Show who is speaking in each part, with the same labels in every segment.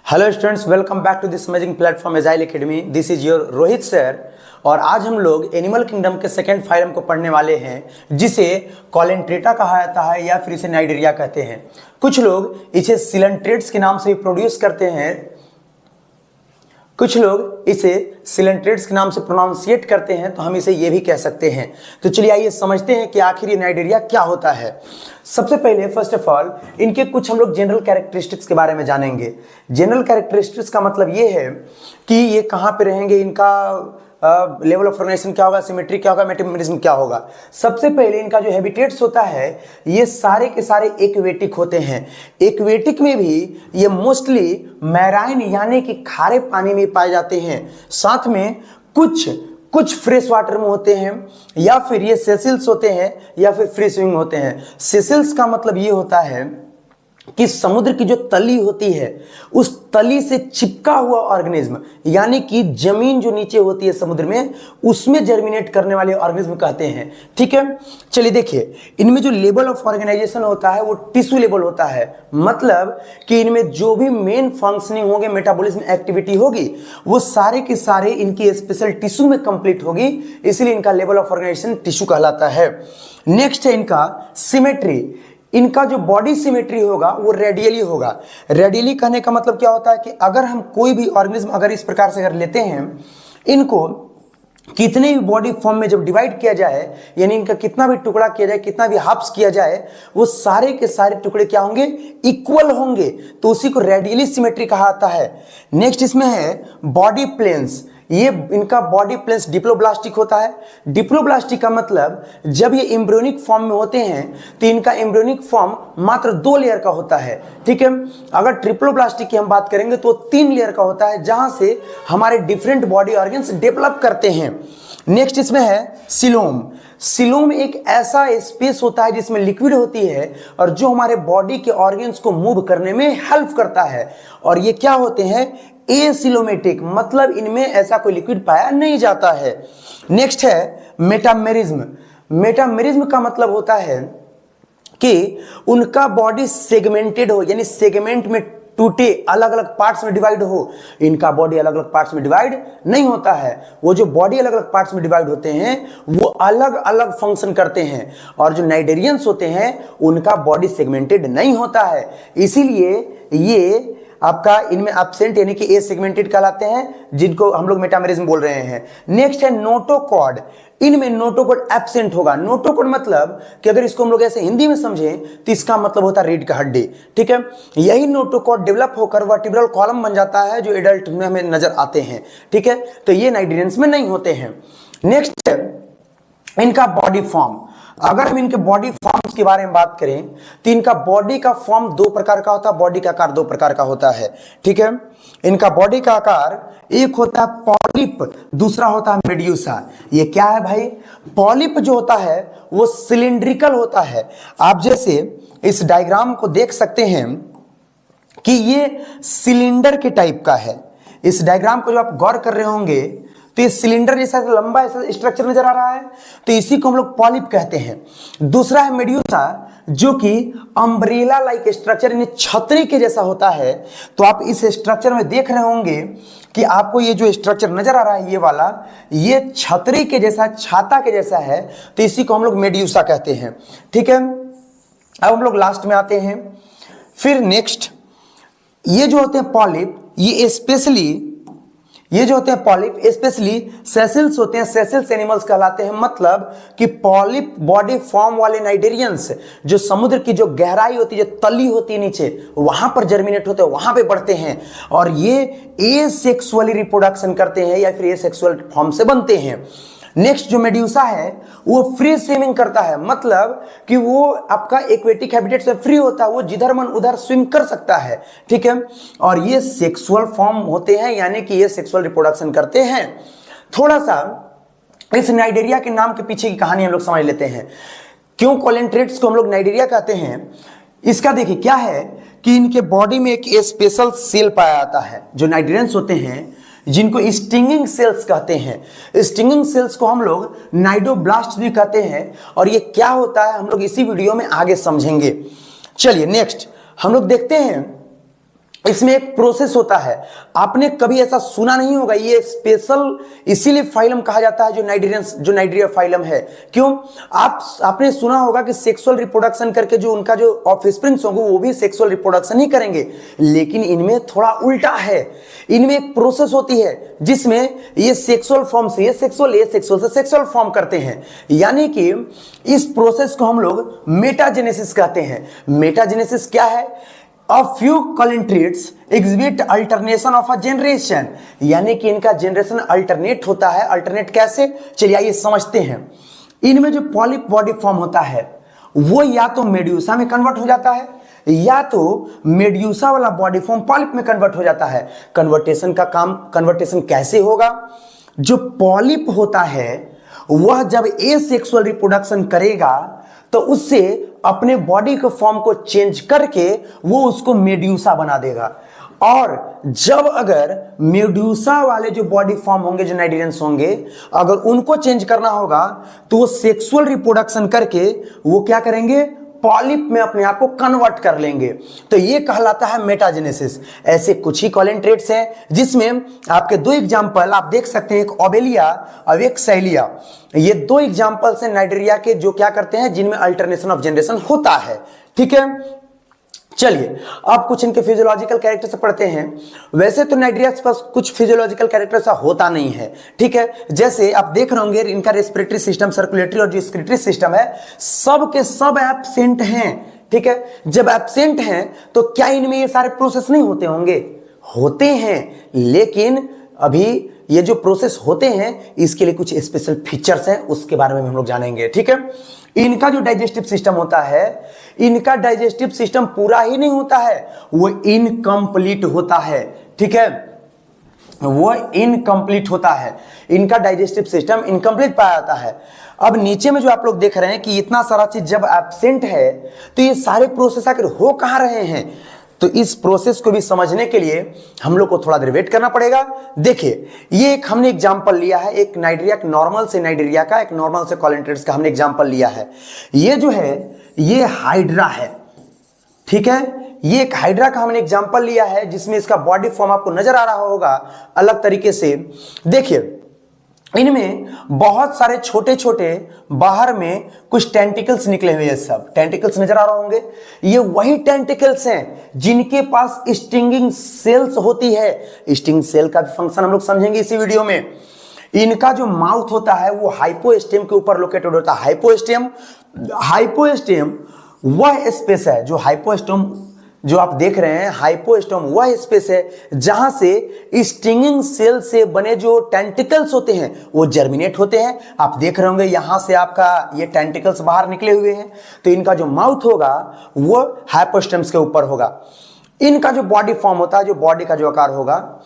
Speaker 1: Hello students, welcome back to this amazing platform agile academy. This is your Rohit sir और आज हम लोग animal kingdom के second phylum को पढ़ने वाले हैं जिसे कॉलेंट्रेटा कहा जाता है या फिर इसे नाइडेरिया कहते हैं। कुछ लोग इसे सिलेंट्रेट्स के नाम से भी प्रोड्यूस करते हैं, कुछ लोग इसे सिलेंट्रेट्स के नाम से प्रोनाउंसिएट करते हैं, तो हम इसे ये भी कह सकते हैं। तो चलिए आइए समझते हैं कि आखिर ये नाइडेरिया क्या होता है। सबसे पहले फर्स्ट ऑफ ऑल इनके कुछ हम लोग जनरल कैरेक्टरिस्टिक्स के बारे में जानेंगे। जनरल कैरेक्टरिस्टिक्स का मतलब ये है कि ये कहाँ पे रहेंगे, इनका लेवल ऑफ ऑर्गेनाइजेशन क्या होगा, सिमेट्री क्या होगा, मेटाबॉलिज्म क्या होगा। सबसे पहले इनका जो हैबिटेट्स होता है ये सारे के सारे एक्वेटिक होते हैं। एक्वेटिक में भी ये मोस्टली मैराइन यानी कि खारे पानी में पाए जाते हैं, साथ में कुछ फ्रेश वाटर में होते हैं, या फिर ये सेसिल्स होते हैं या फिर फ्री स्विमिंग होते हैं। सेसिल्स का मतलब ये होता है कि समुद्र की जो तली होती है उस तली से चिपका हुआ ऑर्गेनिज्म, यानी कि जमीन जो नीचे होती है समुद्र में उसमें जर्मिनेट करने वाले ऑर्गेनिज्म कहते हैं। ठीक है, चलिए देखिए इनमें जो लेवल ऑफ ऑर्गेनाइजेशन होता है वो टिश्यू लेवल होता है। मतलब कि इनमें जो भी मेन फंक्शनिंग होगी, मेटाबॉलिज्म एक्टिविटी होगी, वो सारे के सारे इनकी स्पेशल टिश्यू में कंप्लीट होगी, इसलिए इनका लेवल ऑफ ऑर्गेनाइजेशन टिश्यू कहलाता है। नेक्स्ट है इनका सिमेट्री। इनका जो बॉडी सिमेट्री होगा वो रेडियली होगा। रेडियली कहने का मतलब क्या होता है कि अगर हम कोई भी ऑर्गेनिज्म अगर इस प्रकार से अगर लेते हैं, इनको कितने भी बॉडी फॉर्म में जब डिवाइड किया जाए, यानी इनका कितना भी टुकड़ा किया जाए, कितना भी हाफ्स किया जाए, वो सारे के सारे टुकड़े क्या होंगे, इक्वल होंगे, तो उसी को रेडियली सिमेट्री कहा जाता है। नेक्स्ट इसमें है बॉडी प्लेन्स। ये इनका बॉडी प्लेन्स डिप्लोब्लास्टिक होता है। डिप्लोब्लास्टिक का मतलब जब ये एम्ब्रियोनिक फॉर्म में होते हैं तो इनका एम्ब्रियोनिक फॉर्म मात्र 2 लेयर का होता है। ठीक है, अगर ट्रिप्लोब्लास्टिक की हम बात करेंगे तो 3 लेयर का होता है, जहां से हमारे डिफरेंट बॉडी ऑर्गन्स डेवलप करते हैं। नेक्स्ट इसमें है सिलोम। सिलोम एक ऐसा स्पेस होता है जिसमें लिक्विड होती है और जो हमारे बॉडी के ऑर्गन्स को मूव करने में हेल्प करता है, और ये क्या होते हैं, एसिलोमेटिक, मतलब इनमें ऐसा कोई लिक्विड पाया नहीं जाता है। नेक्स्ट है मेटामेरिज्म। मेटामेरिज्म का मतलब होता है कि उनका बॉडी सेगमेंटेड हो, यानी सेगमेंट में टूटे, अलग अलग पार्ट्स में डिवाइड हो। इनका बॉडी अलग अलग पार्ट्स में डिवाइड नहीं होता है। वो जो बॉडी अलग अलग पार्ट्स में डिवाइड होते हैं वो अलग अलग फंक्शन करते हैं, और जो नाइडेरियंस होते हैं उनका बॉडी सेगमेंटेड नहीं होता है, इसीलिए ये आपका इनमें एब्सेंट यानी कि ए सेगमेंटेड कहलाते हैं, जिनको हम लोग मेटामेरिज्म बोल रहे हैं। नेक्स्ट है नोटोकॉर्ड। इनमें नोटोकॉर्ड एब्सेंट होगा। नोटोकॉर्ड मतलब कि अगर इसको हम लोग ऐसे हिंदी में समझें तो इसका मतलब होता है रीढ़ का हड्डी। ठीक है, यही नोटोकॉर्ड डेवलप होकर वर्टिब्रल कॉलम बन जाता है जो एडल्ट में हमें नजर आते हैं। ठीक है, तो ये नाइडेरियंस में नहीं होते हैं। नेक्स्ट है इनका बॉडी फॉर्म। अगर हम इनके बॉडी फॉर्म्स के बारे में बात करें तो इनका बॉडी का फॉर्म 2 प्रकार का होता है, बॉडी का आकार 2 प्रकार का होता है। ठीक है, इनका बॉडी का आकार एक होता है पॉलिप, दूसरा होता है मेड्यूसा। ये क्या है भाई, पॉलिप जो होता है वो सिलिंड्रिकल होता है। आप जैसे इस डायग्राम को देख सकते हैं कि ये सिलेंडर के टाइप का है। इस डायग्राम को जो आप गौर कर रहे होंगे तो ये सिलेंडर जैसा लंबा ऐसा स्ट्रक्चर नजर आ रहा है, तो इसी को हम लोग पॉलिप कहते हैं। दूसरा है मेड्यूसा, जो कि अम्ब्रेला लाइक स्ट्रक्चर, यानी छतरी के जैसा होता है। तो आप इस स्ट्रक्चर में देख रहे होंगे कि आपको ये जो स्ट्रक्चर नजर आ रहा है ये वाला, ये छतरी के जैसा, छाता के जैसा है, तो इसी को हम लोग मेड्यूसा कहते हैं। ठीक है, अब हम लोग लास्ट में आते हैं। फिर नेक्स्ट ये जो होते हैं पॉलिप, ये जो होते हैं पॉलिप स्पेशली सेसिल्स होते हैं, सेसिल्स एनिमल्स कहलाते हैं। मतलब कि पॉलिप बॉडी फॉर्म वाले नाइडेरियंस जो समुद्र की जो गहराई होती है, जो तली होती है नीचे, वहां पर जर्मिनेट होते हैं, वहां पे बढ़ते हैं, और ये एसेक्सुअली रिप्रोडक्शन करते हैं या फिर एसेक्सुअल फॉर्म से बनते हैं। नेक्स्ट जो मेड्यूसा है वो फ्री स्विमिंग करता है, मतलब कि वो आपका एक्वेटिक हैबिटेट से फ्री होता है, वो जिधर मन उधर स्विम कर सकता है। ठीक है, और ये सेक्सुअल फॉर्म होते हैं, यानी कि ये सेक्सुअल रिप्रोडक्शन करते हैं। थोड़ा सा इस नाइडेरिया के नाम के पीछे की कहानी हम लोग समझ लेते हैं, क्यों कॉलेंट्रेट्स को हम लोग नाइडेरिया कहते हैं। इसका देखिए क्या है कि इनके बॉडी में एक स्पेशल सेल पाया जाता है, जो नाइडेरियंस होते हैं जिनको स्टिंगिंग सेल्स कहते हैं। स्टिंगिंग सेल्स को हम लोग नाइडोब्लास्ट भी कहते हैं, और ये क्या होता है हम लोग इसी वीडियो में आगे समझेंगे। चलिए नेक्स्ट हम लोग देखते हैं इसमें एक प्रोसेस होता है, आपने कभी ऐसा सुना नहीं होगा, ये स्पेशल इसीलिए फाइलम कहा जाता है जो नाइडीरिया फाइलम है। क्यों? आपने सुना होगा कि सेक्सुअल रिप्रोडक्शन करके जो उनका जो ऑफस्प्रिंग्स होंगे वो भी सेक्सुअल रिप्रोडक्शन ही करेंगे, लेकिन इनमें थोड़ा उल्टा है। इनमें एक प्रोसेस होती है जिसमें ये सेक्सुअल फॉर्म से ये सेक्सुअल से सेक्सुअल फॉर्म करते हैं, यानी कि इस प्रोसेस को हम लोग मेटाजेनेसिस कहते हैं। मेटाजेनेसिस क्या है? A few colintrids exhibit alternation of a generation, यानी कि इनका जनरेशन अल्टरनेट होता है। अल्टरनेट कैसे? चलिए आइए समझते हैं। इनमें जो पॉलिप बॉडी फॉर्म होता है वो या तो मेड्यूसा में कन्वर्ट हो जाता है या तो मेड्यूसा वाला बॉडी फॉर्म पॉलिप में कन्वर्ट हो जाता है। कन्वर्टेशन कैसे होगा? जो पॉलिप होता है वह जब एसेक्सुअल रिप्रोडक्शन करेगा तो उससे अपने बॉडी के फॉर्म को चेंज करके वो उसको मेड्यूसा बना देगा, और जब अगर मेड्यूसा वाले जो बॉडी फॉर्म होंगे, जो नाइडीरियंस होंगे, अगर उनको चेंज करना होगा तो वो सेक्सुअल रिप्रोडक्शन करके वो क्या करेंगे? पॉलिप में अपने आप को कन्वर्ट कर लेंगे। तो ये कहलाता है मेटाजेनेसिस। ऐसे कुछ ही कॉलन ट्रेट्स हैं जिसमें आपके दो एग्जांपल आप देख सकते हैं, एक ओबेलिया और एक सैलिया। ये दो एग्जांपल्स हैं नाइडीरिया के जो क्या करते हैं, जिनमें अल्टरनेशन ऑफ जनरेशन होता है। ठीक है, चलिए अब कुछ इनके फिजियोलॉजिकल कैरेक्टर से पढ़ते हैं। वैसे तो नाइडीरिया के पास कुछ फिजियोलॉजिकल कैरेक्टर ऐसा होता नहीं है। ठीक है, जैसे आप देख रहे होंगे इनका रेस्पिरेटरी सिस्टम, सर्कुलेटरी और जो एक्सक्रीटरी सिस्टम है सब के सब एब्सेंट हैं। ठीक है, जब एब्सेंट हैं तो क्या इनमें ये सारे प्रोसेस नहीं होते होंगे? होते हैं, लेकिन अभी ये जो प्रोसेस होते हैं इसके लिए कुछ स्पेशल फीचर्स हैं, उसके बारे में हम लोग जानेंगे। ठीक है, इनका जो डाइजेस्टिव सिस्टम होता है, इनका डाइजेस्टिव सिस्टम पूरा ही नहीं होता है, वो इनकम्प्लीट होता है। ठीक है, वो इनकम्प्लीट होता है, इनका डाइजेस्टिव सिस्टम इनकम्प्लीट पाया जाता है। अब नीचे में जो आप लोग देख रहे हैं कि इतना सारा चीज जब एब्सेंट है तो ये सारे प्रोसेस आखिर हो कहां रहे हैं? तो इस प्रोसेस को भी समझने के लिए हम लोग को थोड़ा देर वेट करना पड़ेगा। देखिए, ये एक हमने एग्जांपल लिया है, एक नाइडीरिया, नॉर्मल से नाइडीरिया का, एक नॉर्मल से कॉलन ट्रेट्स का हमने एग्जांपल लिया है। ये जो है ये हाइड्रा है। ठीक है, ये एक हाइड्रा का हमने एग्जांपल लिया है जिसमें इसका बॉडी फॉर्म आपको नजर आ रहा होगा अलग तरीके से। देखिए, इनमें बहुत सारे छोटे छोटे बाहर में कुछ टेंटिकल्स निकले हुए हैं। सब टेंटिकल्स नजर आ रहे होंगे, ये वही टेंटिकल्स हैं जिनके पास स्टिंगिंग सेल्स होती है। स्टिंग सेल का फंक्शन हम लोग समझेंगे इसी वीडियो में। इनका जो माउथ होता है वो हाइपोस्टेम के ऊपर लोकेटेड होता है। हाइपोस्टेम वह स्पेस है, जो हाइपोस्टोम जो आप देख रहे हैं, हाइपोस्टोम वह स्पेस है जहां से स्टिंगिंग सेल से बने जो टेंटिकल्स होते हैं वो जर्मिनेट होते हैं। आप देख रहे होंगे यहां से आपका ये टेंटिकल्स बाहर निकले हुए हैं, तो इनका जो माउथ होगा वो हाइपोस्टम्स के ऊपर होगा। इनका जो बॉडी फॉर्म होता है, जो बॉडी का जो आकार होगा,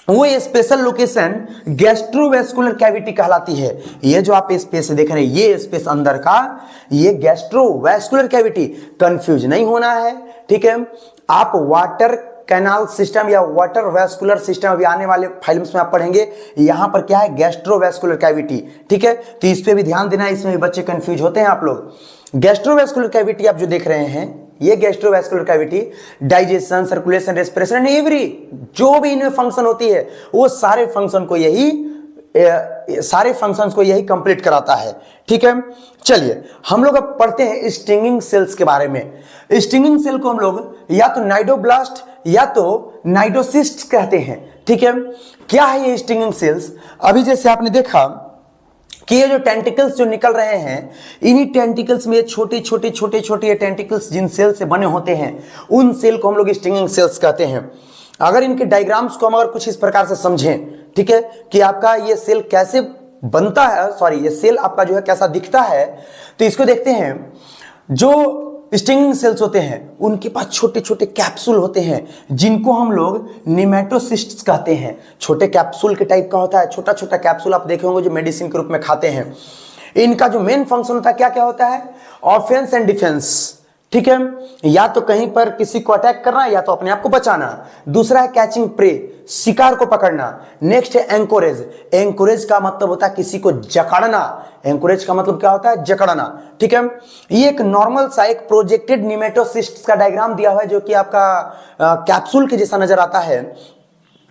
Speaker 1: वो स्पेशल लोकेशन गैस्ट्रोवेस्कुलर कैविटी कहलाती है। ये जो आप स्पेस देख रहे हैं, ये स्पेस अंदर का, ये गैस्ट्रोवेस्कुलर कैविटी। कंफ्यूज नहीं होना है। ठीक है, आप वाटर कैनाल सिस्टम या वाटर वेस्कुलर सिस्टम अभी आने वाले फाइल्म्स में आप पढ़ेंगे। यहां पर क्या है? Gastrovascular cavity. ठीक है, तो इस पे भी ध्यान देना है, इसमें भी बच्चे कंफ्यूज होते हैं आप लोग। गैस्ट्रोवेस्कुलर कैविटी आप जो देख रहे हैं, ये gastrovascular cavity digestion, circulation, respiration, every जो भी इनमें फंक्शन होती है वो सारे फंक्शंस को यही कंप्लीट कराता है। ठीक है, चलिए हम लोग अब पढ़ते हैं स्टिंगिंग सेल्स के बारे में। स्टिंगिंग सेल को हम लोग या तो नाइडोब्लास्ट या तो नाइडोसिस्ट कहते हैं। ठीक है, क्या है ये स्टिंगिंग सेल्स? अभी जैसे आपने देखा कि ये जो टेंटिकल्स जो निकल रहे हैं, इन्हीं टेंटिकल्स में छोटे छोटे टेंटिकल्स जिन सेल से बने होते हैं उन सेल को हम लोग स्टिंगिंग सेल्स कहते हैं। अगर इनके डायग्राम्स को हम अगर कुछ इस प्रकार से समझें, ठीक है, कि आपका ये सेल कैसे बनता है, सॉरी ये सेल आपका जो है कैसा दिखता है, तो इसको देखते हैं। जो स्टिंगिंग सेल्स होते हैं उनके पास छोटे छोटे कैप्सूल होते हैं जिनको हम लोग निमेटोसिस्ट्स कहते हैं। छोटे कैप्सूल के टाइप का होता है, छोटा छोटा कैप्सूल आप देखे होंगे जो मेडिसिन के रूप में खाते हैं। इनका जो मेन फंक्शन होता है क्या क्या होता है? Offence and defence. ठीक है, या तो कहीं पर किसी को अटैक करना या तो अपने आप को बचाना। दूसरा है कैचिंग प्रे, शिकार को पकड़ना। नेक्स्ट है एंकोरेज, एंकोरेज का मतलब होता है किसी को जकड़ना। एंकोरेज का मतलब क्या होता है? जकड़ना। ठीक है, ये एक नॉर्मल सा एक प्रोजेक्टेड निमेटोसिस्ट का डायग्राम दिया हुआ है जो कि आपका कैप्सूल के जैसा नजर आता है,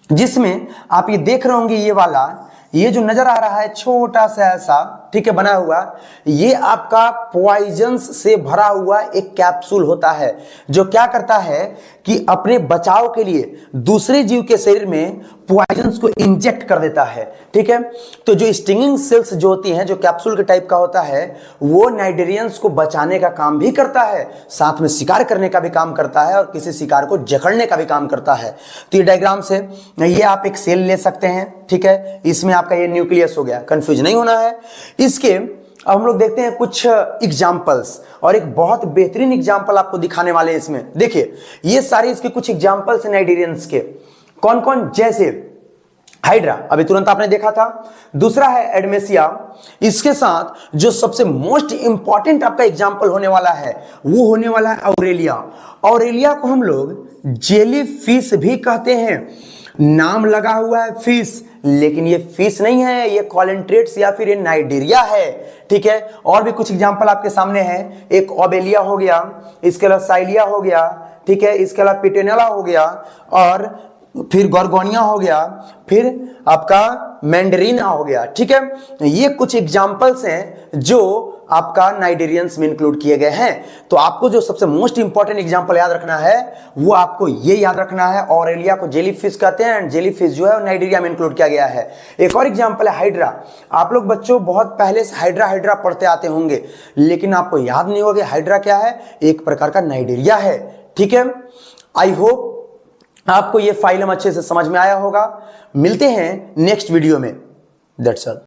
Speaker 1: जिसमें आप ये देख रहे होंगे ये वाला, ये जो नजर आ रहा है छोटा सा ऐसा, ठीक है, बना हुआ, ये आपका पॉइजन्स से भरा हुआ एक कैप्सूल होता है जो क्या करता है कि अपने बचाव के लिए दूसरे जीव के शरीर में पॉइजन्स को इंजेक्ट कर देता है। ठीक है, तो जो स्टिंगिंग सेल्स जो होती हैं, जो कैप्सूल के टाइप का होता है, वो नाइडेरियंस को बचाने का काम भी करता है, साथ में शिकार करने का भी काम करता है और किसी शिकार को जकड़ने का भी काम करता है। तो ये डायग्राम से ये आप एक सेल ले सकते हैं। ठीक है, इसमें आपका ये न्यूक्लियस हो गया, कंफ्यूज नहीं होना है। इसके अब हम लोग देखते हैं कुछ एग्जाम्पल्स, और एक बहुत बेहतरीन एग्जाम्पल आपको दिखाने वाले हैं इसमें। देखिए, ये सारे इसके कुछ एग्जाम्पल्स हैं नाइडेरियंस के। कौन कौन? जैसे हाइड्रा, अभी तुरंत आपने देखा था। दूसरा है एडमेसिया। इसके साथ जो सबसे मोस्ट इंपॉर्टेंट आपका एग्जाम्पल होने वाला है वो होने वाला है ऑरेलिया। ऑरेलिया को हम लोग जेली फिश भी कहते हैं। नाम लगा हुआ है फिश, लेकिन ये फिश नहीं है, ये कॉलेंट्रेट्स या फिर ये नाइडेरिया है। ठीक है, और भी कुछ एग्जांपल आपके सामने हैं। एक ओबेलिया हो गया, इसके अलावा साइलिया हो गया, ठीक है, इसके अलावा पिटेनेला हो गया, और फिर गोर्गोनिया हो गया, फिर आपका मैंडरीना हो गया। ठीक है, ये कुछ एग्जांपल्स हैं जो आपका नाइडेरियंस में इंक्लूड किए गए हैं। तो आपको जो सबसे मोस्ट इंपॉर्टेंट एग्जांपल याद रखना है वो आपको ये याद रखना है, ऑरेलिया को जेलीफिश कहते हैं एंड जेलीफिश जो है नाइडेरिया में इंक्लूड किया गया है। एक और एग्जांपल है हाइड्रा। आप लोग बच्चों बहुत पहले से हाइड्रा पढ़ते आते होंगे, लेकिन आपको याद नहीं होगा हाइड्रा क्या है। एक प्रकार का नाइडेरिया है। ठीक है, आई होप आपको ये फाइलम अच्छे से समझ में आया होगा। मिलते हैं नेक्स्ट वीडियो में। That's all.